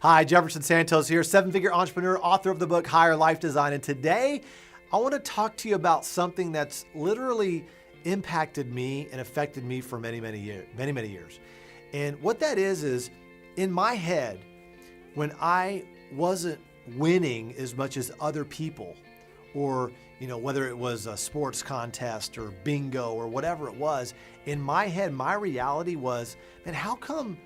Hi, Jefferson Santos here, seven-figure entrepreneur, author of the book, Higher Life Design. And today, I want to talk to you about something that's literally impacted me and affected me for many years. And what that is in my head, when I wasn't winning as much as other people, or whether it was a sports contest or bingo or whatever it was, in my head, my reality was, man, how come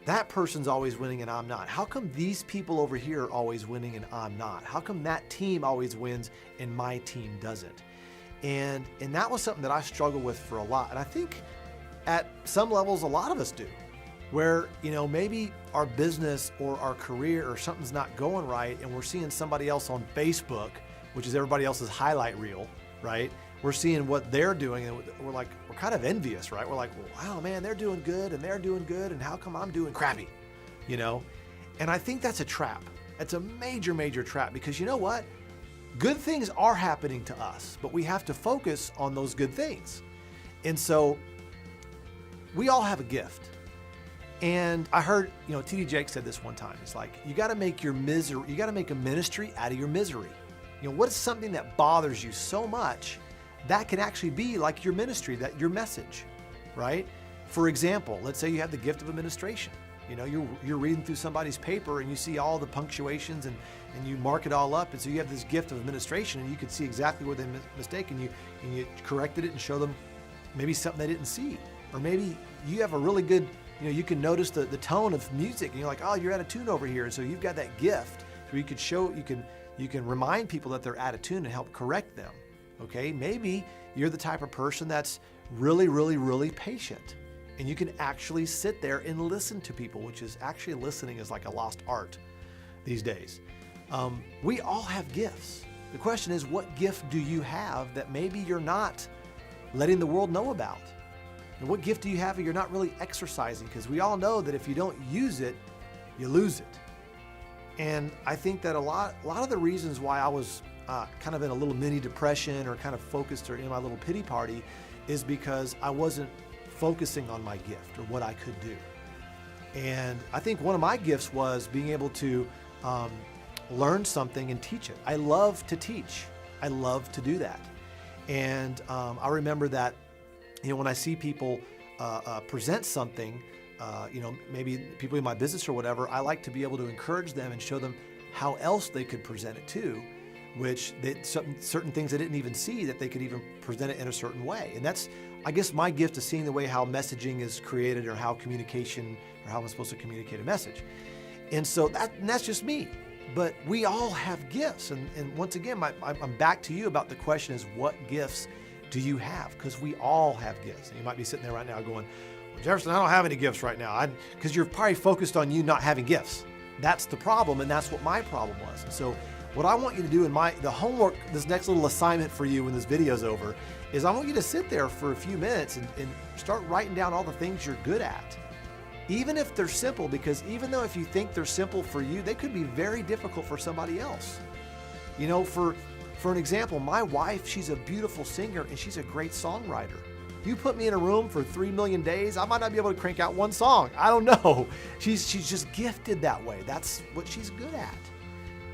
that person's always winning and I'm not? How come these people over here are always winning and I'm not? How come that team always wins and my team doesn't? And that was something that I struggled with for a lot. And I think at some levels, a lot of us do, where, maybe our business or our career or something's not going right and we're seeing somebody else on Facebook, which is everybody else's highlight reel, right? We're seeing what they're doing and we're kind of envious, right? We're like, well, wow, man, they're doing good and they're doing good, and how come I'm doing crappy, And I think that's a trap. It's a major, major trap, because you know what? Good things are happening to us, but we have to focus on those good things. And so we all have a gift. And I heard, T.D. Jakes said this one time. It's like, you got to make a ministry out of your misery. What is something that bothers you so much that can actually be like your ministry, your message, right? For example, let's say you have the gift of administration. You're reading through somebody's paper and you see all the punctuations and you mark it all up. And so you have this gift of administration and you can see exactly where they mistake, and you corrected it and show them maybe something they didn't see. Or maybe you have a really good, you can notice the tone of music and you're like, oh, you're out of tune over here. And so you've got that gift where you can remind people that they're out of tune and help correct them. Okay, maybe you're the type of person that's really, really, really patient, and you can actually sit there and listen to people, which is actually, listening is like a lost art these days. We all have gifts. The question is, what gift do you have that maybe you're not letting the world know about? And what gift do you have that you're not really exercising? Because we all know that if you don't use it, you lose it. And I think that a lot of the reasons why I was kind of in a little mini depression or kind of focused or in my little pity party is because I wasn't focusing on my gift or what I could do. And I think one of my gifts was being able to learn something and teach it. I love to teach. I love to do that. And I remember that, when I see people present something, maybe people in my business or whatever, I like to be able to encourage them and show them how else they could present it too, which certain things they didn't even see, that they could even present it in a certain way. And that's, I guess, my gift, is seeing the way how messaging is created, or how communication, or how I'm supposed to communicate a message. And so that's just me. But we all have gifts. And once again, I'm back to you about the question is, what gifts do you have? Because we all have gifts. And you might be sitting there right now going, well, Jefferson, I don't have any gifts right now. Because you're probably focused on you not having gifts. That's the problem, and that's what my problem was. And so what I want you to do in the homework, this next little assignment for you when this video's over, is I want you to sit there for a few minutes and start writing down all the things you're good at. Even if they're simple, because even though if you think they're simple for you, they could be very difficult for somebody else. For an example, my wife, she's a beautiful singer and she's a great songwriter. You put me in a room for 3 million days, I might not be able to crank out one song. I don't know. She's just gifted that way. That's what she's good at.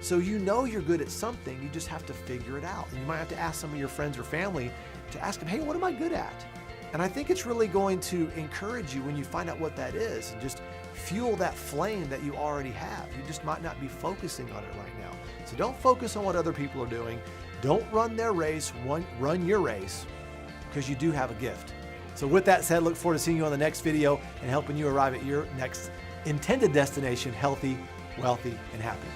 So you're good at something, you just have to figure it out. And you might have to ask some of your friends or family to ask them, hey, what am I good at? And I think it's really going to encourage you when you find out what that is, and just fuel that flame that you already have. You just might not be focusing on it right now. So don't focus on what other people are doing. Don't run their race, run your race, because you do have a gift. So with that said, look forward to seeing you on the next video and helping you arrive at your next intended destination, healthy, wealthy, and happy.